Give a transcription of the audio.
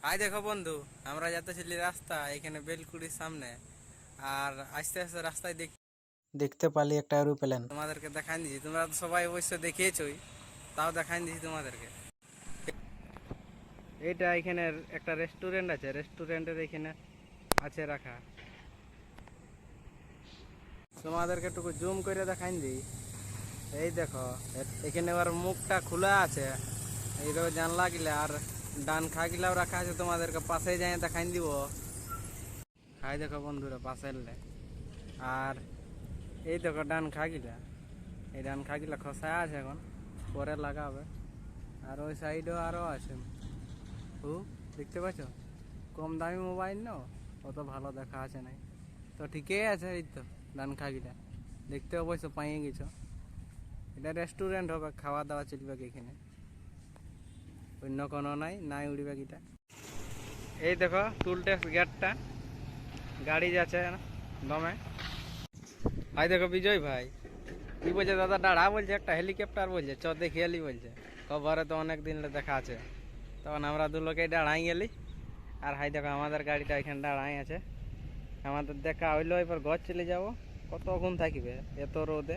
High দেখো বন্ধু, আমরা যাচ্ছিলি রাস্তা এখানে বেলকুড়ির সামনে। আর আস্তে আস্তে রাস্তায় দেখতে পালি একটা এরোপ্লেন। তোমাদেরকে দেখাই দিছি, তোমরা তো সবাই অবশ্য দেখিয়েছই, তাও দেখাই দিছি তোমাদেরকে। এইটা এখানে একটা রেস্টুরেন্ট আছে, রেস্টুরেন্টের এখানে আছে রাখা। তোমাদেরকে একটু জুম করে দেখাই দিই। এই দেখো, এখানে ওর মুখটা খোলা আছে, এই দেখো জানলা গিলা, আর ডান খা গিলাও রাখা আছে। তোমাদেরকে পাশে যাই দেখাই দিব। হাই দেখো বন্ধুরা, পাশে এলে। আর এই দেখো ডান খাগিলা, এই ডান খাগিলা খসা আছে, এখন পরে লাগাবে। আর ওই সাইডেও আরও আছে। দেখতে পাচ্ছ, কম দামি মোবাইল না, অত ভালো দেখা আছে নাই তো, ঠিকই আছে। এই তো ডান খাগিলা দেখতে অবশ্য পাইয়ে গেছো। এটা রেস্টুরেন্ট হবে, খাওয়া দাওয়া চলবে এখানে, অন্য কোনো নাই উড়িবে গিটা। এই দেখো টুল ট্যাক্স গেটটা, গাড়ি যাচ্ছে দমে। হাই দেখো বিজয় ভাই, কি বলছে দাদা, দাঁড়া বলছে, একটা হেলিকপ্টার বলছে, চ দেখি এলি বলছে। খবরে তো অনেক দিন দেখা আছে। তখন আমরা দু লোকে দাঁড়াই গেলি। আর হাই দেখো আমাদের গাড়িটা এখানে দাঁড়াই আছে। আমাদের দেখা হইলো, এবার ঘর চলে যাবো। কতক্ষণ থাকবে এত রোদে।